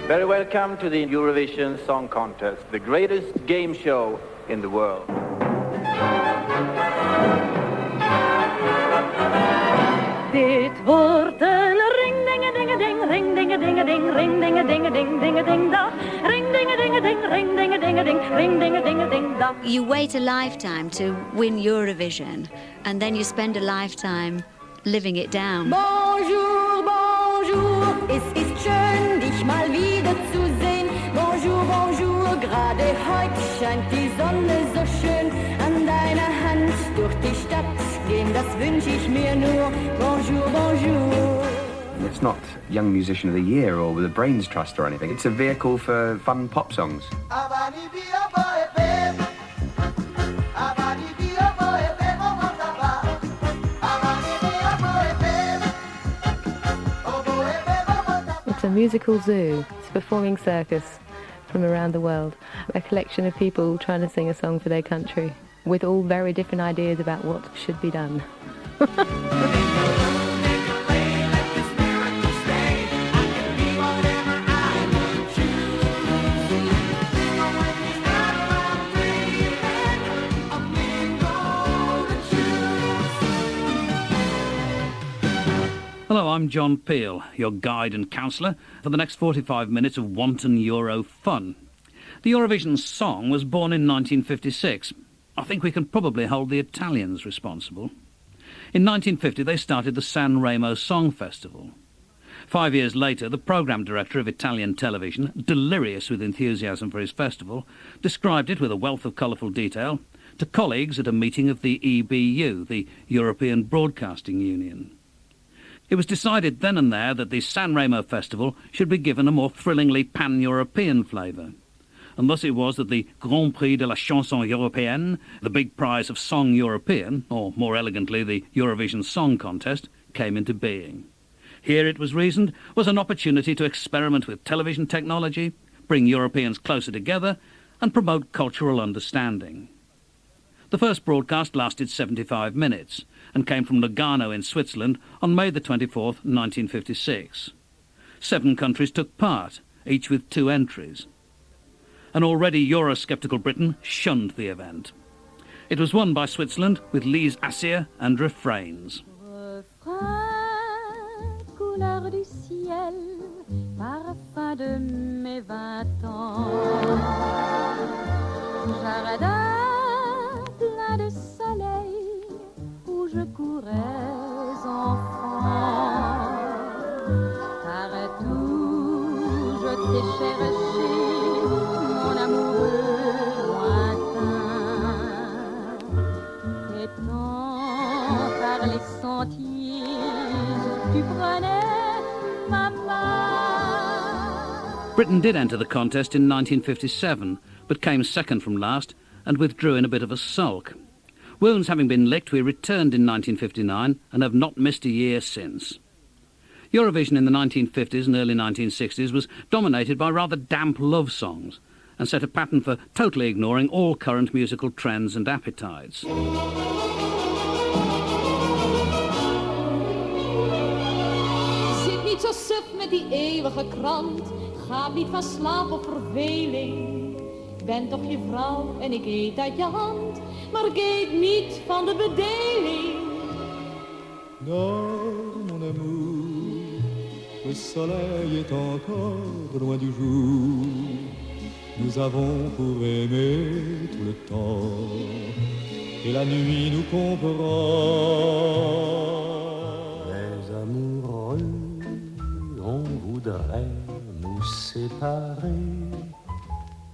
Very welcome to the Eurovision Song Contest, the greatest game show in the world. Dit wordt een ring-ding-a-ding-a-ding, ring-ding-a-ding-a-ding, ring-ding-a-ding-a-ding-ding-a-ding-dag, ring-ding-a-ding-a-ding, ring-ding-a-ding-a-ding, ring-ding-a-ding-a-ding-dag. You wait a lifetime to win Eurovision, and then you spend a lifetime living it down. Bonjour, bonjour, es ist schön, dich mal wieder zu sehen. Bonjour, bonjour, gerade heute scheint die Sonne so schön. An deiner Hand durch die Stadt gehen, das wünsch ich mir nur. Bonjour, bonjour. It's not Young Musician of the Year or with a Brains Trust or anything. It's a vehicle for fun pop songs. It's a musical zoo. It's a performing circus from around the world. A collection of people trying to sing a song for their country with all very different ideas about what should be done. Hello, I'm John Peel, your guide and counsellor for the next 45 minutes of wanton Euro fun. The Eurovision song was born in 1956. I think we can probably hold the Italians responsible. In 1950 they started the San Remo Song Festival. 5 years later, the programme director of Italian television, delirious with enthusiasm for his festival, described it with a wealth of colourful detail to colleagues at a meeting of the EBU, the European Broadcasting Union. It was decided then and there that the San Remo Festival should be given a more thrillingly pan-European flavour. And thus it was that the Grand Prix de la Chanson Européenne, the big prize of Song European, or more elegantly the Eurovision Song Contest, came into being. Here, it was reasoned, was an opportunity to experiment with television technology, bring Europeans closer together, and promote cultural understanding. The first broadcast lasted 75 minutes and came from Lugano in Switzerland on May the 24th, 1956. 7 countries took part, each with 2 entries. An already Eurosceptical Britain shunned the event. It was won by Switzerland with Lise Assir and refrains. Refrain, couleur du ciel, parfum de mes 20 ans. Jardin plein de soleil où je courais enfant. Partout je t'ai cherché, mon amoureux lointain. Étant par les sentiers, tu prenais ma main. Britain did enter the contest in 1957, but came second from last and withdrew in a bit of a sulk. Wounds having been licked, we returned in 1959 and have not missed a year since. Eurovision in the 1950s and early 1960s was dominated by rather damp love songs and set a pattern for totally ignoring all current musical trends and appetites. Zit niet zo suf met die eeuwige krant. Ga niet van slaap op verveling. Ben toch je vrouw en ik eet uit je hand. Maar ik eet niet van de bedeling. Dors, mon amour, le soleil est encore loin du jour. Nous avons pour aimer tout le temps, et la nuit nous comprend. Les amoureux, on voudrait nous séparer,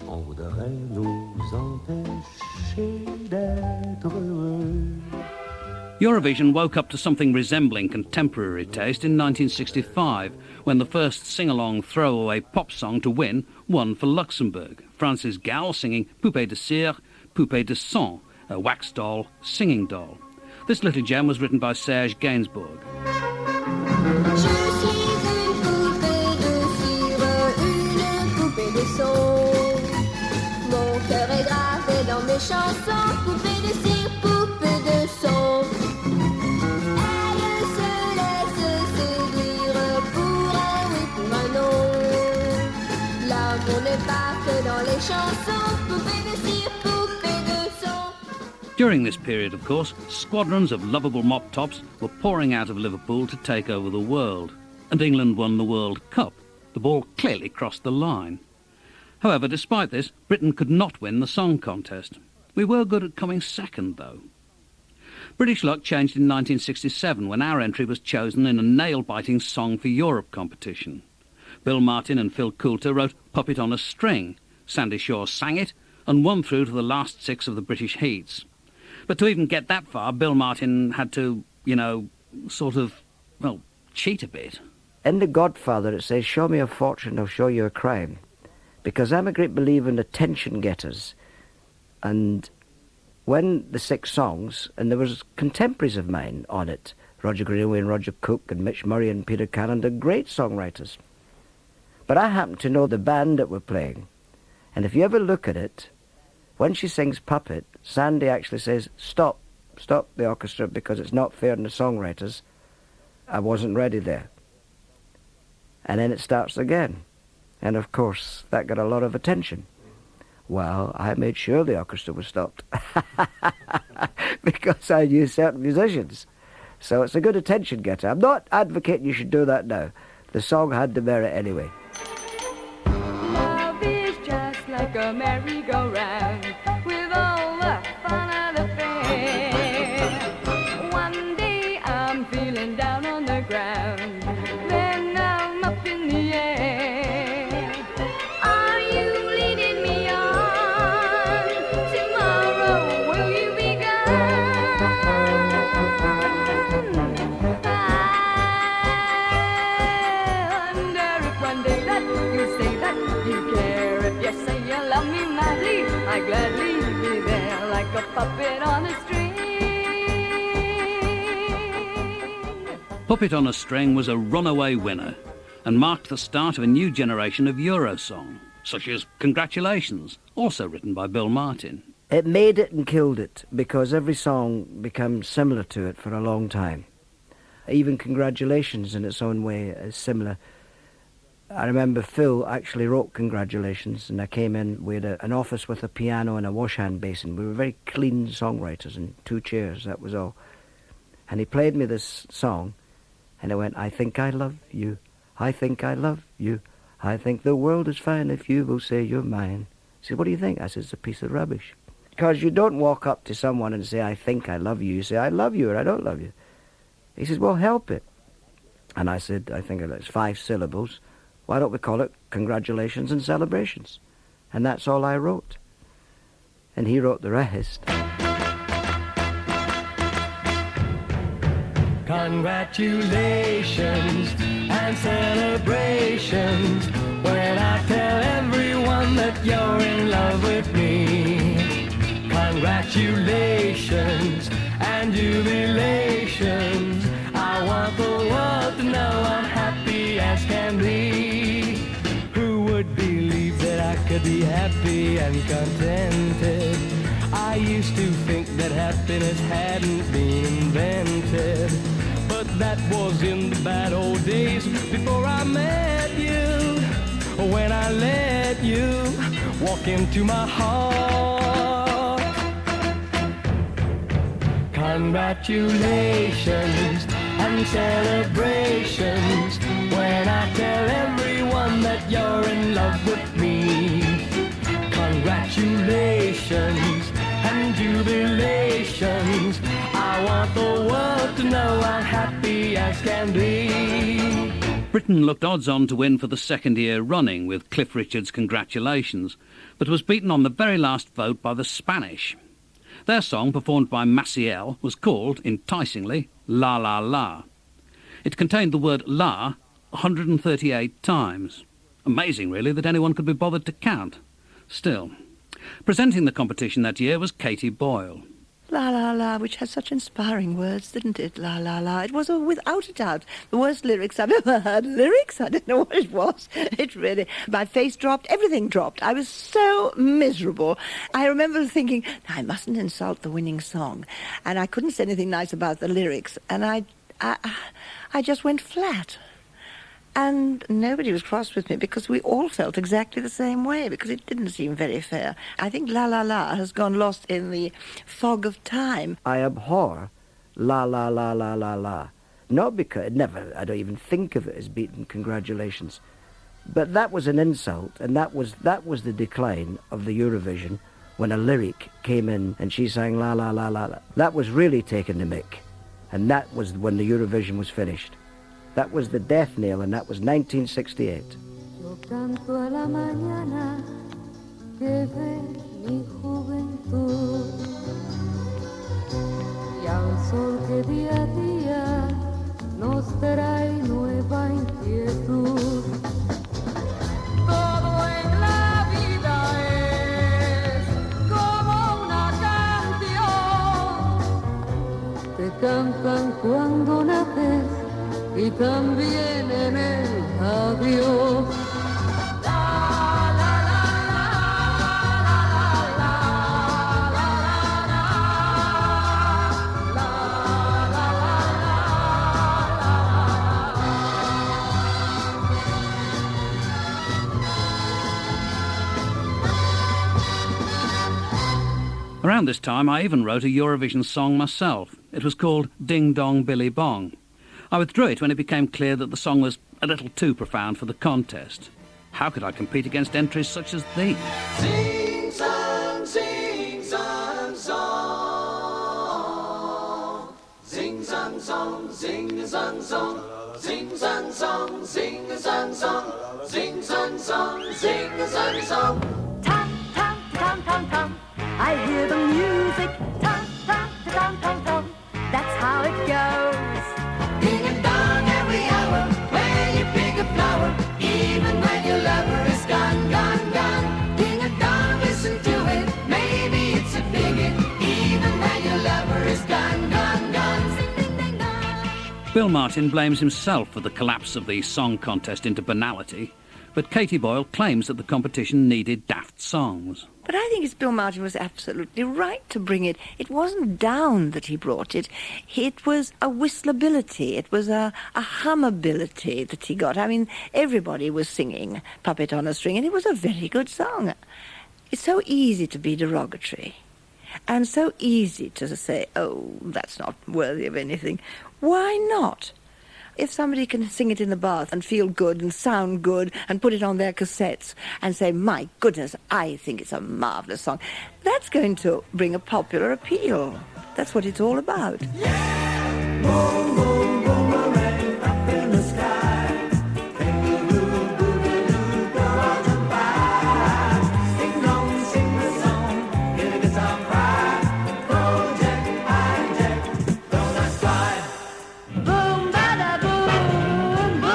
on voudrait nous empêcher d'être heureux. Eurovision woke up to something resembling contemporary taste in 1965, when the first sing-along throwaway pop song to win won for Luxembourg, Francis Gall singing Poupée de cire, Poupée de sang, a wax doll, singing doll. This little gem was written by Serge Gainsbourg. Je suis une poupée de cire, une poupée de son. Mon cœur est gravé dans mes chansons, poupée de cire, poupée de son. Elle se laisse séduire pour un oui, pour un non. débarque dans les chansons. Poupée de cire, poupée de son. During this period, of course, squadrons of lovable mop-tops were pouring out of Liverpool to take over the world, and England won the World Cup. The ball clearly crossed the line. However, despite this, Britain could not win the song contest. We were good at coming second, though. British luck changed in 1967 when our entry was chosen in a nail-biting Song for Europe competition. Bill Martin and Phil Coulter wrote Puppet on a String. Sandy Shaw sang it and won through to the last 6 of the British heats. But to even get that far, Bill Martin had to, cheat a bit. In The Godfather it says, show me a fortune, I'll show you a crime. Because I'm a great believer in attention getters. And when the 6 songs, and there was contemporaries of mine on it, Roger Greenaway and Roger Cook and Mitch Murray and Peter Callender, great songwriters. But I happen to know the band that were playing. And if you ever look at it, when she sings Puppet, Sandy actually says, stop the orchestra because it's not fair on the songwriters. I wasn't ready there. And then it starts again. And of course, that got a lot of attention. Well, I made sure the orchestra was stopped because I knew certain musicians. So it's a good attention getter. I'm not advocating you should do that now. The song had the merit anyway. Love is just like a merry-go-round with all the fun of the fair. One day I'm feeling down on the ground, then I'm up in the air. Are you leading me on? Tomorrow will you be gone? I wonder if one day that you say that you care. If you say you love me madly, I gladly be there like a puppet on a string. Puppet on a String was a runaway winner and marked the start of a new generation of Eurosong, such as Congratulations, also written by Bill Martin. It made it and killed it because every song became similar to it for a long time. Even Congratulations in its own way is similar. I remember Phil actually wrote Congratulations, and I came in, we had an office with a piano and a wash-hand basin. We were very clean songwriters and 2 chairs, that was all. And he played me this song, and I went, I think I love you, I think I love you, I think the world is fine if you will say you're mine. He said, what do you think? I said, it's a piece of rubbish. Because you don't walk up to someone and say, I think I love you. You say, I love you or I don't love you. He says, well, help it. And I said, I think it's 5 syllables. Why don't we call it Congratulations and Celebrations? And that's all I wrote. And he wrote the rest. Congratulations and celebrations when I tell everyone that you're in love with me. Congratulations and jubilations. I want the world to know I'm happy as can be. Who would believe that I could be happy and contented? I used to think that happiness hadn't been invented, but that was in the bad old days before I met you. When I let you walk into my heart. Congratulations and celebrations when I tell everyone that you're in love with me. Congratulations and jubilations. I want the world to know I'm happy as can be. Britain looked odds-on to win for the 2nd year running with Cliff Richard's Congratulations, but was beaten on the very last vote by the Spanish. Their song, performed by Maciel, was called, enticingly, La La La. It contained the word La 138 times. Amazing, really, that anyone could be bothered to count. Still, presenting the competition that year was Katie Boyle. La La La, which has such inspiring words, didn't it? La La La. It was, without a doubt, the worst lyrics I've ever heard. Lyrics? I don't know what it was. It really... My face dropped. Everything dropped. I was so miserable. I remember thinking, I mustn't insult the winning song. And I couldn't say anything nice about the lyrics. And I just went flat. And nobody was cross with me because we all felt exactly the same way, because it didn't seem very fair. I think La La La has gone lost in the fog of time. I abhor La La La La La La. Not because, I don't even think of it as beaten congratulations. But that was an insult, and that was the decline of the Eurovision when a lyric came in and she sang La La La La La. That was really taking the mick, and that was when the Eurovision was finished. That was the death knell, and that was 1968. Yo canto a la mañana que ve mi juventud y al sol que día a día nos trae nueva inquietud. Todo en la vida es como una canción. Te cantan cuando naces y también en el adiós. Around this time, I even wrote a Eurovision song myself. It was called Ding Dong Billy Bong. I withdrew it when it became clear that the song was a little too profound for the contest. How could I compete against entries such as these? Sing, song, sing, song, song. Sing, song, song, sing, song, song. Sing, song, song, sing, song, song. Sing, song, song, sing, song, song. Tam, tam, tam, tam, tam. I hear the music. Tam, tam, tam, tam, tam. That's how it goes. Ding and dong every hour when you pick a flower, even when your lover is gone, gone, gone. Ding and dong, listen to it. Maybe it's a bigot, even when your lover is gone, gone, gone. Ding, ding, dong. Bill Martin blames himself for the collapse of the song contest into banality, but Katie Boyle claims that the competition needed daft songs. But I think Bill Martin was absolutely right to bring it. It wasn't down that he brought it. It was a whistleability. It was a hummability that he got. I mean, everybody was singing Puppet on a String, and it was a very good song. It's so easy to be derogatory, and so easy to say, oh, that's not worthy of anything. Why not? If somebody can sing it in the bath and feel good and sound good and put it on their cassettes and say, my goodness, I think it's a marvellous song, that's going to bring a popular appeal. That's what it's all about. Yeah, boom, boom, boomerang up in the sky. Kangaroo, boogaloo, go out and buy. Ding dong, sing the song, get a guitar cry. Go Jack, hi Jack, don't ask why. Boom, bada, boom, boom, boom.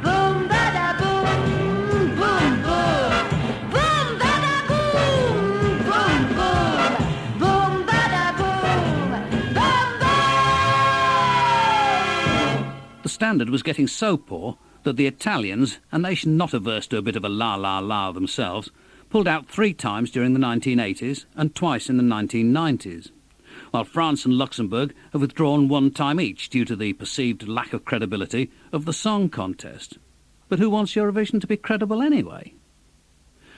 Boom, bada, boom, boom, boom. Boom, bada, boom, boom, boom. Boom, bada, boom, boom, boom. The standard was getting so poor that the Italians, a nation not averse to a bit of a la-la-la themselves, pulled out 3 times during the 1980s and twice in the 1990s, while France and Luxembourg have withdrawn 1 time each due to the perceived lack of credibility of the song contest. But who wants Eurovision to be credible anyway?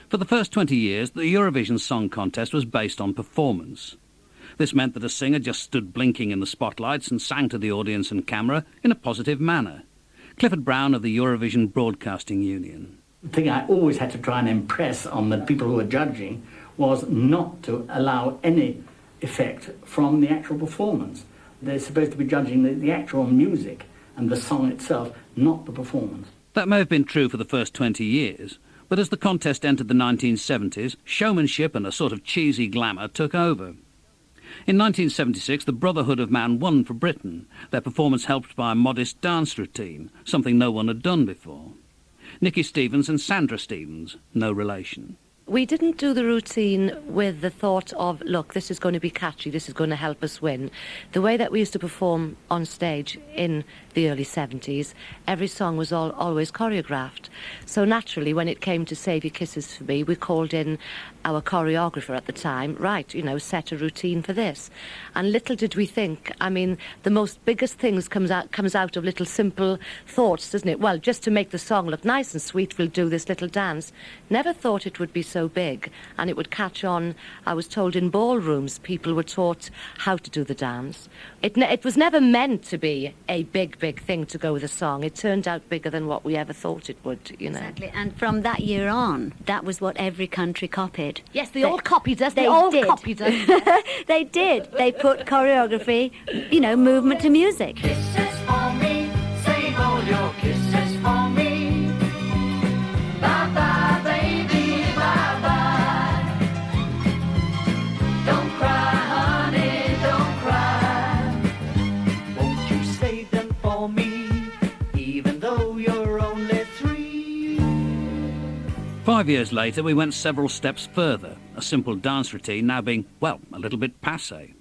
For the first 20 years, the Eurovision Song Contest was based on performance. This meant that a singer just stood blinking in the spotlights and sang to the audience and camera in a positive manner. Clifford Brown of the Eurovision Broadcasting Union. The thing I always had to try and impress on the people who were judging was not to allow any effect from the actual performance. They're supposed to be judging the actual music and the song itself, not the performance. That may have been true for the first 20 years, but as the contest entered the 1970s, showmanship and a sort of cheesy glamour took over. In 1976, the Brotherhood of Man won for Britain, their performance helped by a modest dance routine, something no one had done before. Nicky Stevens and Sandra Stevens, no relation. We didn't do the routine with the thought of, look, this is going to be catchy, this is going to help us win. The way that we used to perform on stage in the early 70s, every song was always choreographed. So naturally, when it came to Save Your Kisses for Me, we called in our choreographer at the time, right, you know, set a routine for this. And little did we think, I mean, the most biggest things comes out of little simple thoughts, doesn't it? Well, just to make the song look nice and sweet, we'll do this little dance. Never thought it would be so big and it would catch on. I was told in ballrooms people were taught how to do the dance. It was never meant to be a big thing to go with a song. It turned out bigger than what we ever thought it would, you know. Exactly, and from that year on, that was what every country copied. Yes, they all copied us. They all did. Copied us. They did. They put choreography, you know, movement to music. Kisses for me, save all your kisses for me. Bye-bye, baby, bye-bye. Don't cry, honey, don't cry. Won't you save them for me, even though you're only 3? 5 years later, we went several steps further, a simple dance routine now being, well, a little bit passé.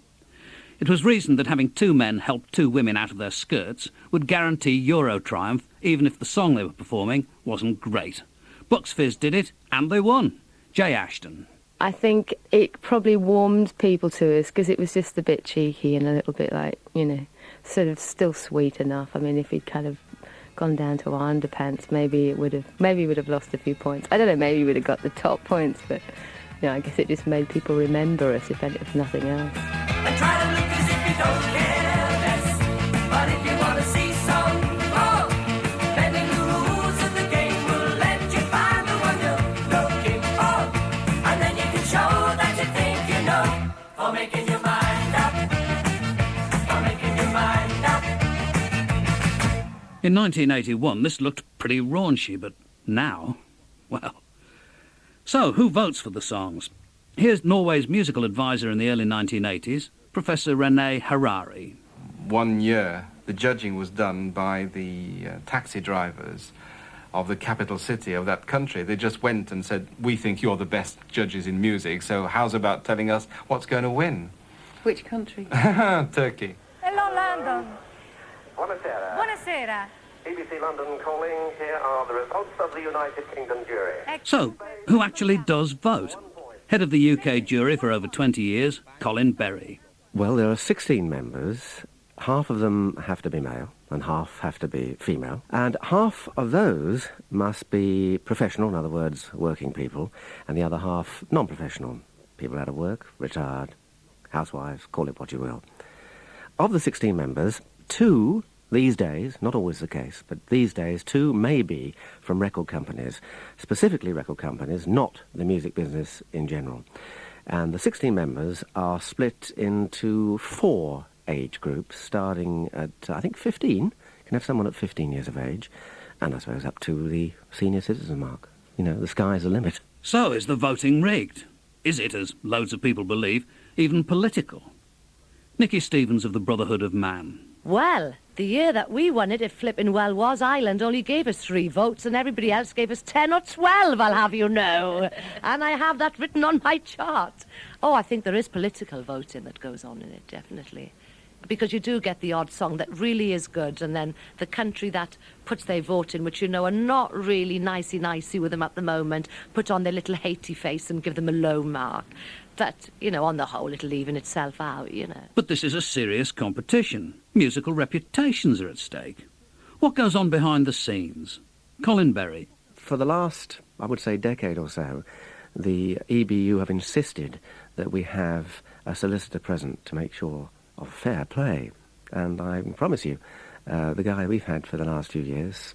It was reasoned that having 2 men help 2 women out of their skirts would guarantee Euro triumph, even if the song they were performing wasn't great. Bucks Fizz did it, and they won. Jay Ashton. I think it probably warmed people to us because it was just a bit cheeky and a little bit like, you know, sort of still sweet enough. I mean, if he'd kind of gone down to our underpants, maybe we would have lost a few points. I don't know, maybe we would have got the top points, but you know, I guess it just made people remember us, if nothing else. And try to look as if you don't care less. But if you want to see some more, bending the rules of the game will let you find the one you're looking for. And then you can show that you think you know, for making your mind up, for making your mind up. In 1981, this looked pretty raunchy, but now, well. So, who votes for the songs? Here's Norway's musical advisor in the early 1980s, Professor René Harari. 1 year, the judging was done by the taxi drivers of the capital city of that country. They just went and said, we think you're the best judges in music, so how's about telling us what's going to win? Which country? Turkey. Hello, London. Buonasera. Buonasera. BBC London calling. Here are the results of the United Kingdom jury. So, who actually does vote? Head of the UK jury for over 20 years, Colin Berry. Well, there are 16 members. Half of them have to be male and half have to be female. And half of those must be professional, in other words, working people, and the other half non-professional, people out of work, retired, housewives, call it what you will. Of the 16 members, 2... these days, not always the case, but these days, 2 may be from record companies, specifically record companies, not the music business in general. And the 16 members are split into 4 age groups, starting at, I think, 15. You can have someone at 15 years of age, and I suppose up to the senior citizen mark. You know, the sky's the limit. So is the voting rigged? Is it, as loads of people believe, even political? Nicky Stevens of the Brotherhood of Man. Well, the year that we won it flippin' well was Ireland only gave us 3 votes and everybody else gave us 10 or 12, I'll have you know. And I have that written on my chart. Oh, I think there is political voting that goes on in it, definitely. Because you do get the odd song that really is good, and then the country that puts their vote in, which you know are not really nicey-nicey with them at the moment, put on their little hatey face and give them a low mark. But, you know, on the whole, it'll even itself out, you know. But this is a serious competition. Musical reputations are at stake. What goes on behind the scenes? Colin Berry. For the last, I would say, decade or so, the EBU have insisted that we have a solicitor present to make sure of fair play. And I promise you, the guy we've had for the last few years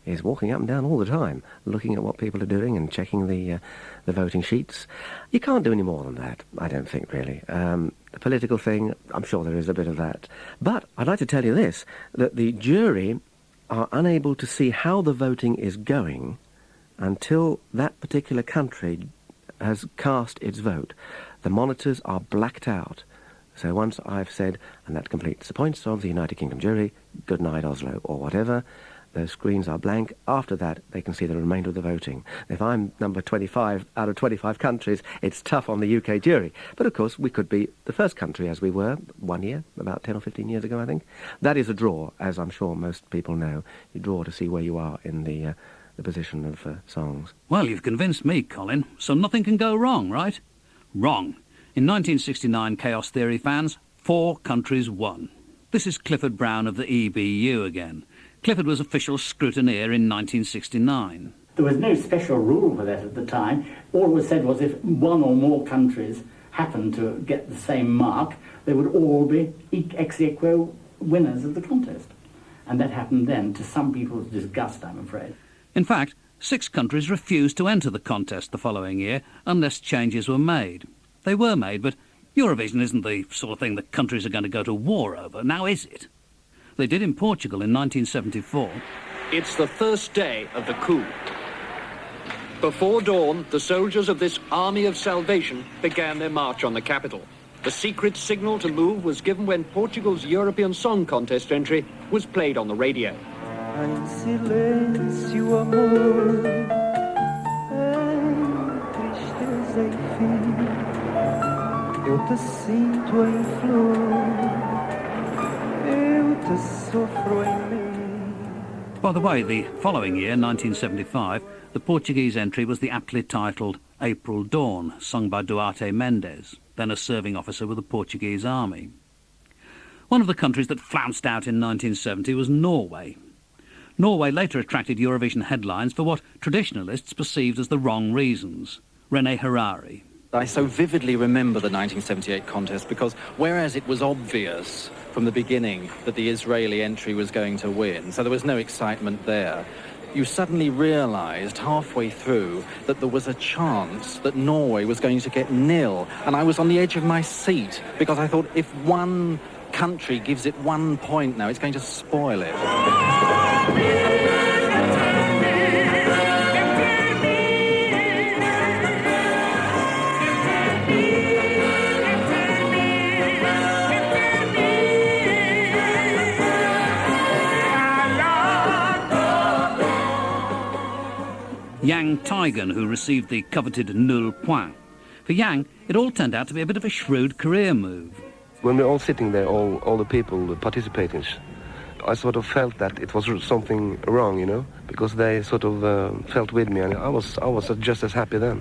is walking up and down all the time, looking at what people are doing and checking the voting sheets. You can't do any more than that, I don't think, really. The political thing, I'm sure there is a bit of that. But I'd like to tell you this, that the jury are unable to see how the voting is going until that particular country has cast its vote. The monitors are blacked out. So once I've said, and that completes the points of the United Kingdom jury, good night Oslo, or whatever, Those screens are blank. After that, they can see the remainder of the voting. If I'm number 25 out of 25 countries, it's tough on the UK jury. But of course, we could be the first country, as we were 1 year, about 10 or 15 years ago, I think. That is a draw, as I'm sure most people know. You draw to see where you are in the position of songs. Well, you've convinced me, Colin, so nothing can go wrong, right? Wrong. In 1969, Chaos Theory fans, 4 countries won. This is Clifford Brown of the EBU again. Clifford was official scrutineer in 1969. There was no special rule for that at the time. All it was said was if one or more countries happened to get the same mark, they would all be ex aequo winners of the contest. And that happened then, to some people's disgust, I'm afraid. In fact, 6 countries refused to enter the contest the following year unless changes were made. They were made, but Eurovision isn't the sort of thing that countries are going to go to war over, now is it? They did in Portugal in 1974. It's the first day of the coup. Before dawn, the soldiers of this army of salvation began their march on the capital. The secret signal to move was given when Portugal's Eurovision Song Contest entry was played on the radio. Em silêncio, amor, em tristeza e fim, eu te sinto em flor, eu te sofro em mim. By the way, the following year, 1975, the Portuguese entry was the aptly titled April Dawn, sung by Duarte Mendes, then a serving officer with the Portuguese army. One of the countries that flounced out in 1970 was Norway. Norway later attracted Eurovision headlines for what traditionalists perceived as the wrong reasons. René Harari. I so vividly remember the 1978 contest because whereas it was obvious from the beginning that the Israeli entry was going to win, so there was no excitement there, you suddenly realised halfway through that there was a chance that Norway was going to get nil. And I was on the edge of my seat because I thought if one country gives it 1 point now, it's going to spoil it. Yang Taigen, who received the coveted nul point. For Yang, it all turned out to be a bit of a shrewd career move. When we're all sitting there, all the people, the participators, I sort of felt that it was something wrong, you know, because they sort of felt with me, and I was just as happy then.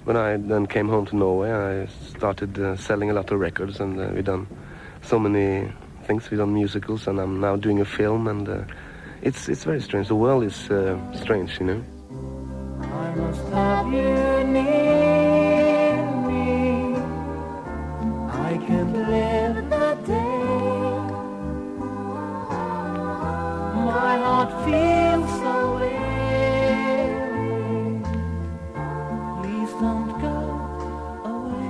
When I then came home to Norway, I started selling a lot of records, and we've done so many things. We've done musicals, and I'm now doing a film, and it's very strange. The world is strange, you know. I must have you near me. I can't live the day. My heart feels so weary. Please don't go away.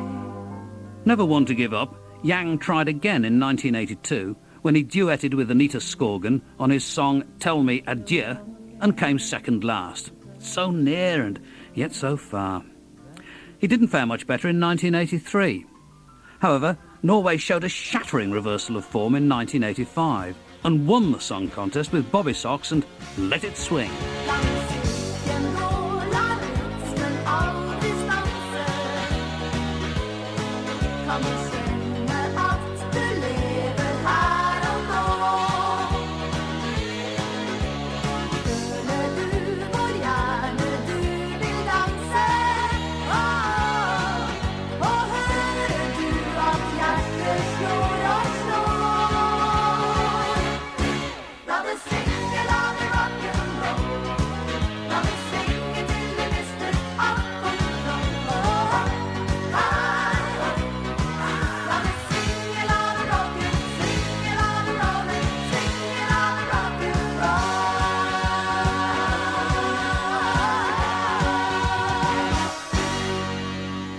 Never one to give up, Yang tried again in 1982 when he duetted with Anita Skorgan on his song Tell Me Adieu and came second last. So near and yet so far. He didn't fare much better in 1983. However, Norway showed a shattering reversal of form in 1985 and won the song contest with Bobby Socks and Let It Swing.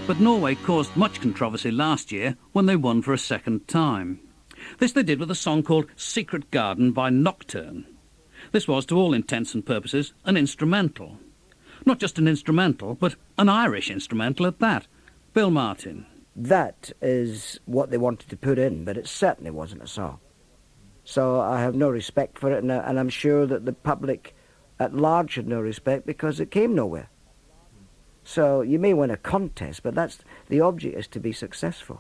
But Norway caused much controversy last year when they won for a second time. This they did with a song called Secret Garden by Nocturne. This was, to all intents and purposes, an instrumental. Not just an instrumental, but an Irish instrumental at that. Bill Martin. That is what they wanted to put in, but it certainly wasn't a song. So I have no respect for it, and I'm sure that the public at large had no respect because it came nowhere. So you may win a contest, but that's the object is to be successful.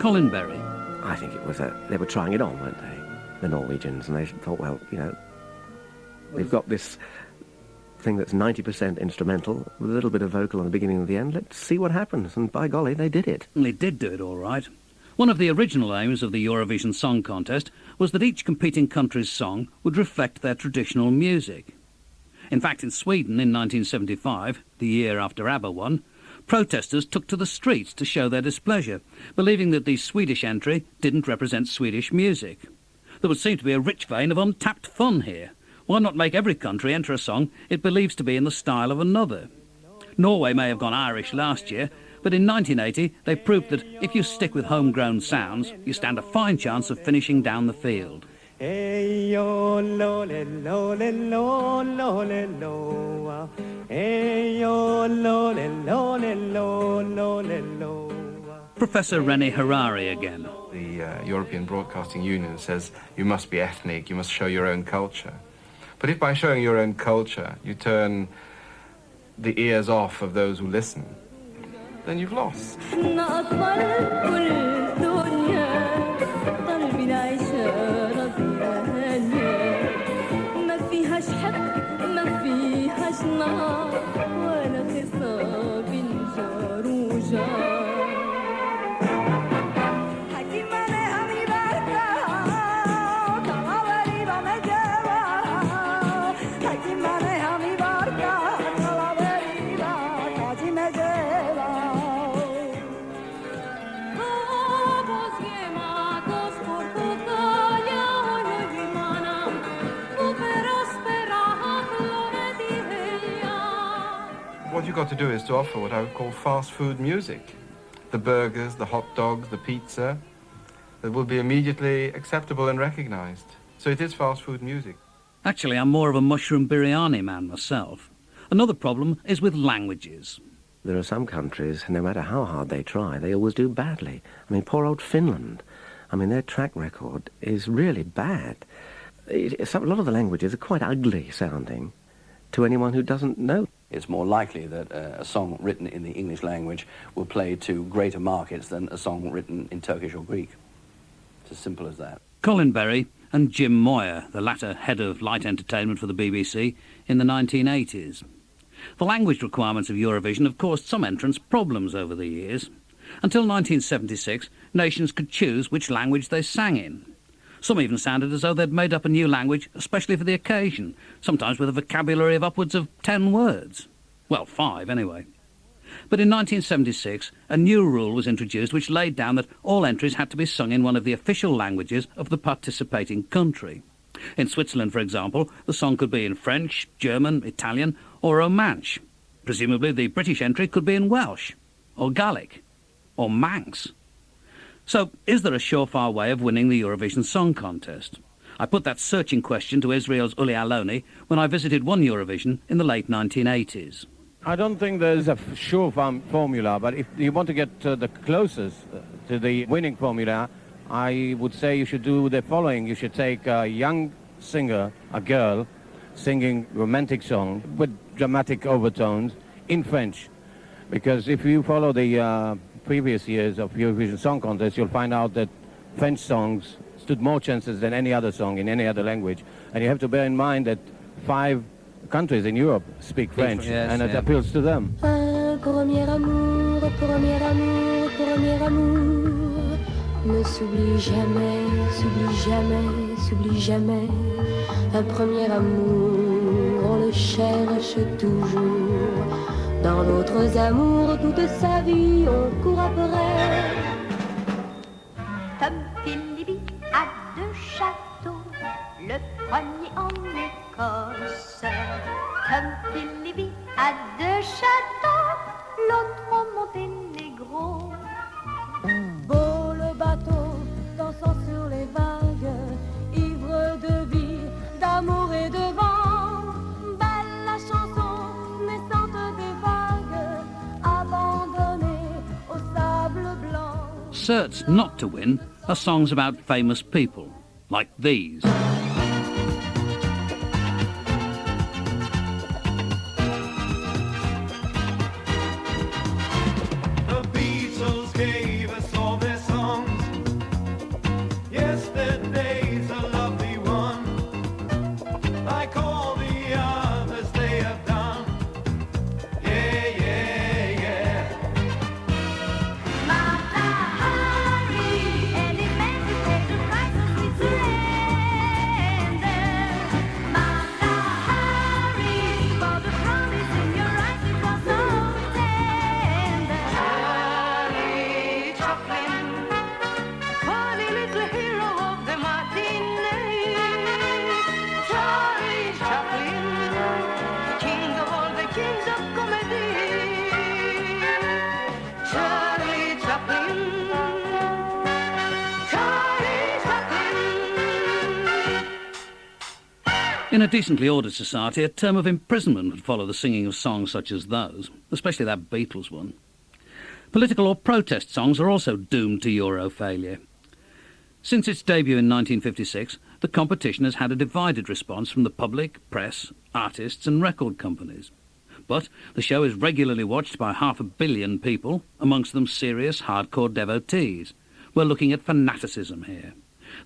Colin Berry. I think it was they were trying it on, weren't they, the Norwegians, and they thought, well, you know, we've got this thing that's 90% instrumental with a little bit of vocal on the beginning and the end. Let's see what happens. And by golly, they did it. They did do it all right. One of the original aims of the Eurovision Song Contest was that each competing country's song would reflect their traditional music. In fact, in Sweden in 1975, the year after ABBA won, protesters took to the streets to show their displeasure, believing that the Swedish entry didn't represent Swedish music. There would seem to be a rich vein of untapped fun here. Why not make every country enter a song it believes to be in the style of another? Norway may have gone Irish last year, but in 1980 they proved that if you stick with homegrown sounds, you stand a fine chance of finishing down the field. Hey-yo, lo-le-lo-le-lo, lo-le-lo. Hey-yo, lo-le-lo-le-lo, lo-le-lo. Professor René Harari again. The European Broadcasting Union says you must be ethnic, you must show your own culture. But if by showing your own culture you turn the ears off of those who listen, then you've lost. What you've got to do is to offer what I would call fast food music. The burgers, the hot dogs, the pizza, that will be immediately acceptable and recognized. So it is fast food music. Actually, I'm more of a mushroom biryani man myself. Another problem is with languages. There are some countries, no matter how hard they try, they always do badly. I mean, poor old Finland. I mean, their track record is really bad. A lot of the languages are quite ugly sounding to anyone who doesn't know. It's more likely that a song written in the English language will play to greater markets than a song written in Turkish or Greek. It's as simple as that. Colin Berry and Jim Moyer, the latter head of light entertainment for the BBC in the 1980s. The language requirements of Eurovision have caused some entrants problems over the years. Until 1976, nations could choose which language they sang in. Some even sounded as though they'd made up a new language especially for the occasion, sometimes with a vocabulary of upwards of 10 words. Well, 5 anyway. But in 1976, a new rule was introduced which laid down that all entries had to be sung in one of the official languages of the participating country. In Switzerland, for example, the song could be in French, German, Italian or Romansh. Presumably the British entry could be in Welsh, or Gaelic, or Manx. So, is there a surefire way of winning the Eurovision Song Contest? I put that searching question to Israel's Uli Aloni when I visited one Eurovision in the late 1980s. I don't think there's a sure formula, but if you want to get the closest to the winning formula, I would say you should do the following. You should take a young singer, a girl, singing romantic song with dramatic overtones in French. Because if you follow the previous years of Eurovision Song Contest, you'll find out that French songs stood more chances than any other song in any other language. And you have to bear in mind that 5 countries in Europe speak French, and it appeals to them. Un premier amour, premier amour, premier amour ne s'oublie jamais, s'oublie jamais, s'oublie jamais. Un premier amour, on le cherche toujours. Dans d'autres amours, toute sa vie, on court après. Comme Philippe a 2 châteaux, le premier en Écosse. Comme Philippe a 2 châteaux, l'autre au Monténégro. Beau le bateau, dansant sur les vagues, ivre de vie, d'amour et de vent. Belle la chanson, naissante des vagues, abandonnée au sable blanc. Certs not to win are songs about famous people, like these. In a decently ordered society, a term of imprisonment would follow the singing of songs such as those, especially that Beatles one. Political or protest songs are also doomed to Euro failure. Since its debut in 1956, the competition has had a divided response from the public, press, artists and record companies. But the show is regularly watched by 500 million people, amongst them serious, hardcore devotees. We're looking at fanaticism here.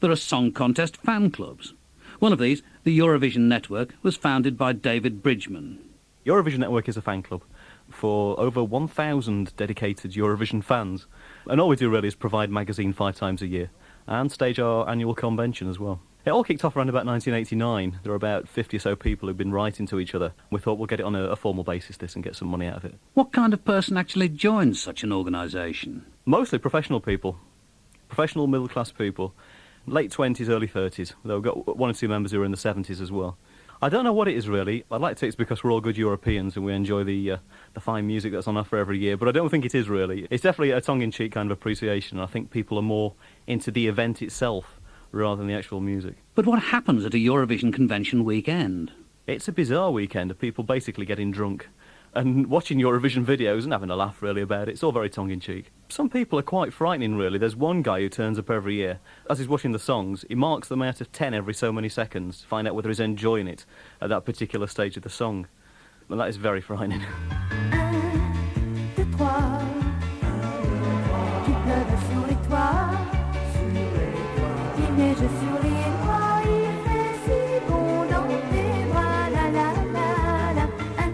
There are song contest fan clubs. One of these, the Eurovision Network, was founded by David Bridgman. Eurovision Network is a fan club for over 1,000 dedicated Eurovision fans. And all we do really is provide magazine 5 times a year and stage our annual convention as well. It all kicked off around about 1989. There were about 50 or so people who'd been writing to each other. We thought we'll get it on a formal basis, this, and get some money out of it. What kind of person actually joins such an organisation? Mostly professional people. Professional middle-class people. Late 20s, early 30s. Though we've got 1 or 2 members who are in the 70s as well. I don't know what it is really. I'd like to think it's because we're all good Europeans and we enjoy the fine music that's on offer every year, but I don't think it is really. It's definitely a tongue-in-cheek kind of appreciation. I think people are more into the event itself rather than the actual music. But what happens at a Eurovision convention weekend? It's a bizarre weekend of people basically getting drunk and watching Eurovision videos and having a laugh really about it. It's all very tongue-in-cheek. Some people are quite frightening really. There's one guy who turns up every year. As he's watching the songs, he marks them out of 10 every so many seconds to find out whether he's enjoying it at that particular stage of the song. And that is very frightening. 1, 2, 3, qu'il pleuve sur les toits, qu'il neige sur les toits, il fait si bon dans tes bras, la la la la. 1,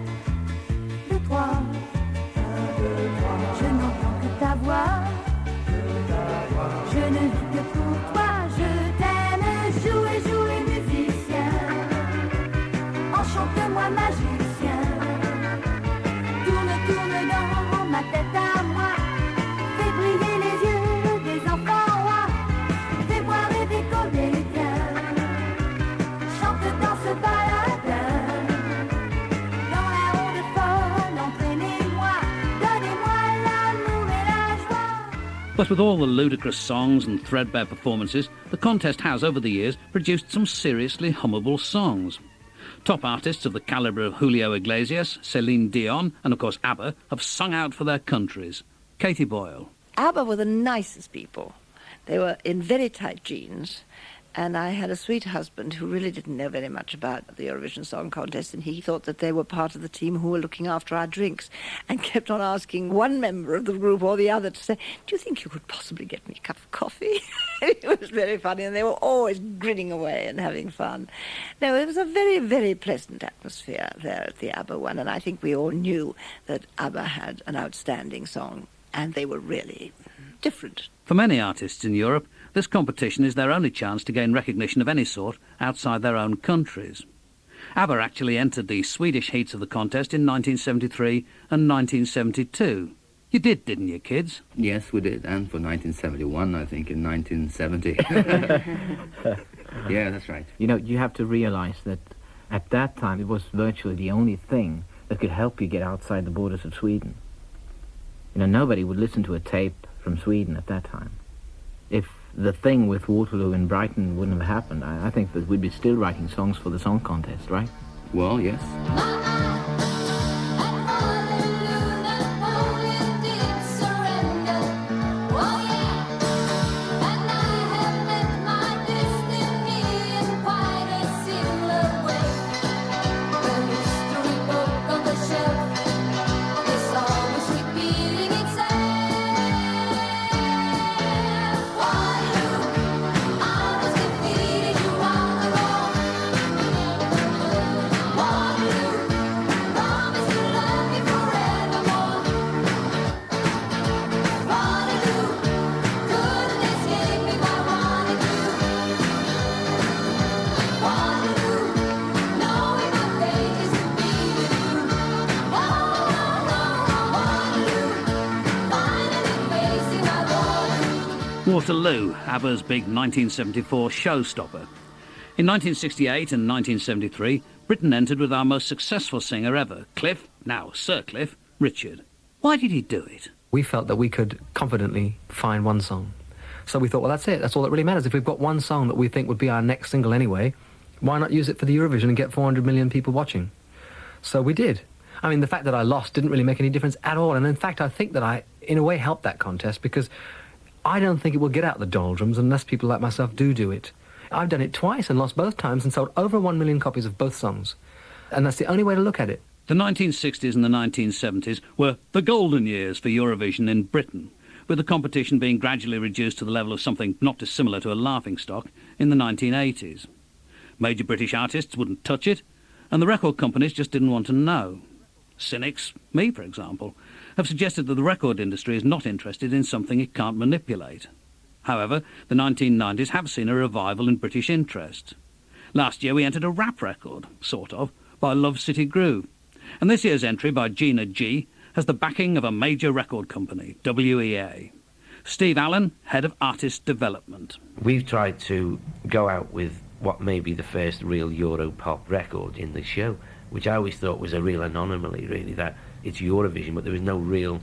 2, 3, je n'entends que ta voix, je ne vis que pour toi, je t'aime, jouer, jouer musicien, enchante-moi magicien, tourne, tourne dans ma tête à moi, fais briller les yeux des enfants rois, fais-moi rêver comme les tiens, chante dans ce baladin, dans la ronde folle, entraînez-moi, donnez-moi l'amour et la joie. But with all the ludicrous songs and threadbare performances, the contest has, over the years, produced some seriously hummable songs. Top artists of the calibre of Julio Iglesias, Celine Dion and, of course, ABBA have sung out for their countries. Katie Boyle. ABBA were the nicest people. They were in very tight jeans, And I had a sweet husband who really didn't know very much about the Eurovision Song Contest, and he thought that they were part of the team who were looking after our drinks, and kept on asking one member of the group or the other to say, do you think you could possibly get me a cup of coffee? It was very funny, and they were always grinning away and having fun. No, it was a very, very pleasant atmosphere there at the ABBA one, and I think we all knew that ABBA had an outstanding song, and they were really different. For many artists in Europe, this competition is their only chance to gain recognition of any sort outside their own countries. ABBA actually entered the Swedish heats of the contest in 1973 and 1972. You did, didn't you, kids? Yes, we did, and for 1971, I think, in 1970. Yeah, that's right. You know, you have to realize that at that time it was virtually the only thing that could help you get outside the borders of Sweden. You know, nobody would listen to a tape from Sweden at that time. If the thing with Waterloo and Brighton wouldn't have happened, I think that we'd be still writing songs for the song contest, right? Well, yes. Waterloo, ABBA's big 1974 showstopper. In 1968 and 1973, Britain entered with our most successful singer ever, Cliff, now Sir Cliff, Richard. Why did he do it? We felt that we could confidently find one song. So we thought, well, that's it. That's all that really matters. If we've got one song that we think would be our next single anyway, why not use it for the Eurovision and get 400 million people watching? So we did. I mean, the fact that I lost didn't really make any difference at all. And in fact, I think that I, in a way, helped that contest because I don't think it will get out the doldrums unless people like myself do it. I've done it twice and lost both times and sold over 1 million copies of both songs. And that's the only way to look at it. The 1960s and the 1970s were the golden years for Eurovision in Britain, with the competition being gradually reduced to the level of something not dissimilar to a laughingstock in the 1980s. Major British artists wouldn't touch it, and the record companies just didn't want to know. Cynics, me for example, have suggested that the record industry is not interested in something it can't manipulate. However, the 1990s have seen a revival in British interest. Last year we entered a rap record, sort of, by Love City Groove. And this year's entry by Gina G has the backing of a major record company, WEA. Steve Allen, Head of Artist Development. We've tried to go out with what may be the first real Euro-pop record in the show, which I always thought was a real anomaly, really, that it's Eurovision, but there was no real...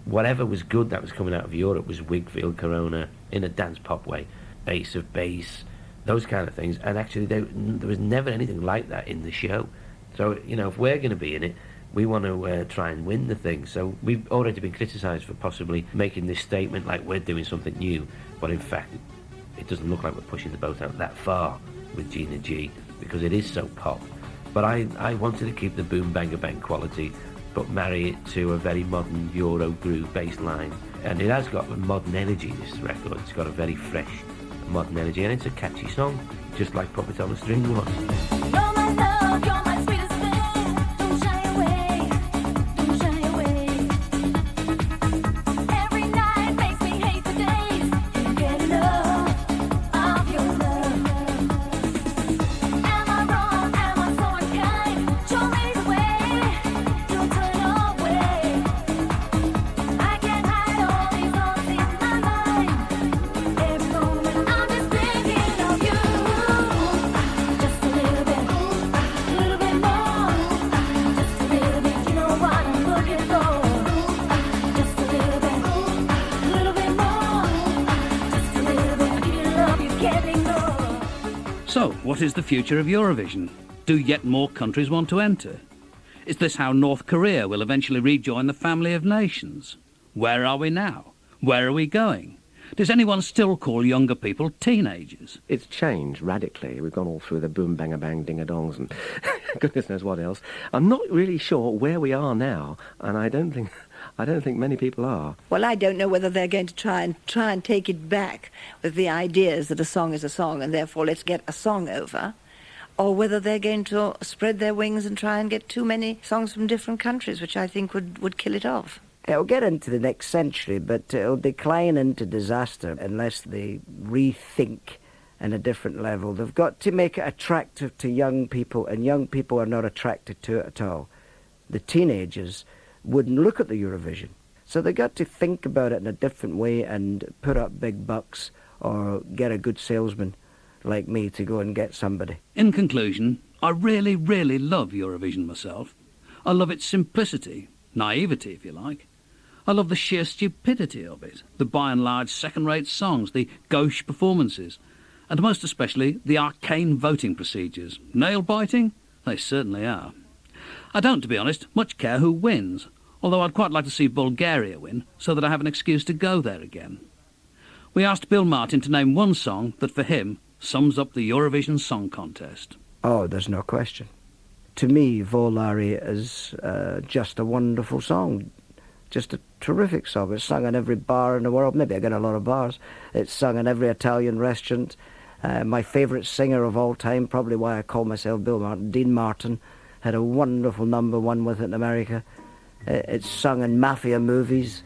Whatever was good that was coming out of Europe was Wigfield, Corona, in a dance pop way, Ace of Base, those kind of things, and actually there was never anything like that in the show. So, you know, if we're going to be in it, we want to try and win the thing. So we've already been criticised for possibly making this statement like we're doing something new, but in fact it doesn't look like we're pushing the boat out that far with Gina G, because it is so pop. But I wanted to keep the boom banger bang quality, but marry it to a very modern Euro groove bass line. And it has got a modern energy, this record. It's got a very fresh modern energy, and it's a catchy song, just like Puppet on a String was. So, what is the future of Eurovision? Do yet more countries want to enter? Is this how North Korea will eventually rejoin the family of nations? Where are we now? Where are we going? Does anyone still call younger people teenagers? It's changed radically. We've gone all through the boom, bang, bang, ding-a-dongs and goodness knows what else. I'm not really sure where we are now, and I don't think many people are. Well, I don't know whether they're going to try and take it back with the ideas that a song is a song and therefore let's get a song over, or whether they're going to spread their wings and try and get too many songs from different countries, which I think would kill it off. It'll get into the next century, but it'll decline into disaster unless they rethink in a different level. They've got to make it attractive to young people, and young people are not attracted to it at all. The teenagers wouldn't look at the Eurovision. So they've got to think about it in a different way and put up big bucks or get a good salesman like me to go and get somebody. In conclusion, I really, really love Eurovision myself. I love its simplicity, naivety if you like. I love the sheer stupidity of it, the by and large second-rate songs, the gauche performances, and most especially the arcane voting procedures. Nail-biting? They certainly are. I don't, to be honest, much care who wins, although I'd quite like to see Bulgaria win, so that I have an excuse to go there again. We asked Bill Martin to name one song that, for him, sums up the Eurovision Song Contest. Oh, there's no question. To me, Volare is just a wonderful song. Just a terrific song. It's sung in every bar in the world. Maybe I get a lot of bars. It's sung in every Italian restaurant. My favourite singer of all time, probably why I call myself Bill Martin, Dean Martin, had a wonderful #1 with it in America. It's sung in mafia movies.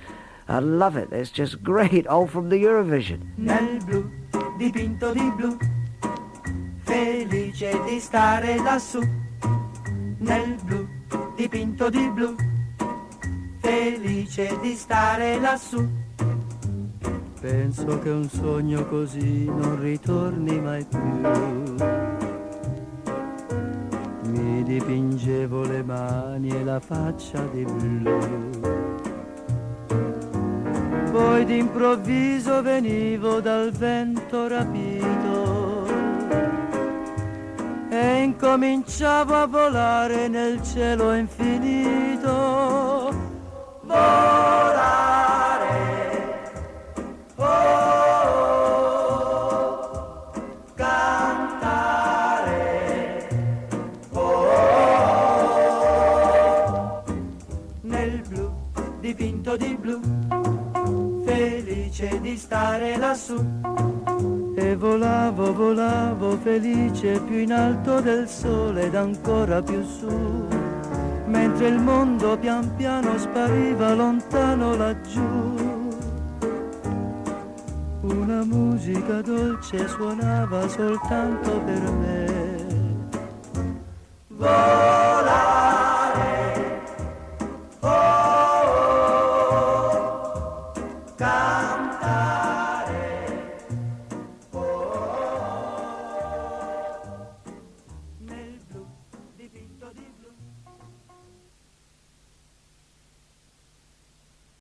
I love it. It's just great, all from the Eurovision. Nel blu, dipinto di blu, felice di stare lassù. Nel blu, dipinto di blu, felice di stare lassù. Penso che un sogno così non ritorni mai più. Mi dipingevo le mani e la faccia di blu. Poi d'improvviso venivo dal vento rapito e incominciavo a volare nel cielo infinito. Volare, oh, cantare, oh, nel blu, dipinto di blu, felice di stare lassù. E volavo, volavo felice più in alto del sole ed ancora più su, mentre il mondo pian piano spariva lontano laggiù. Una musica dolce suonava soltanto per me. Volare, oh, cantare.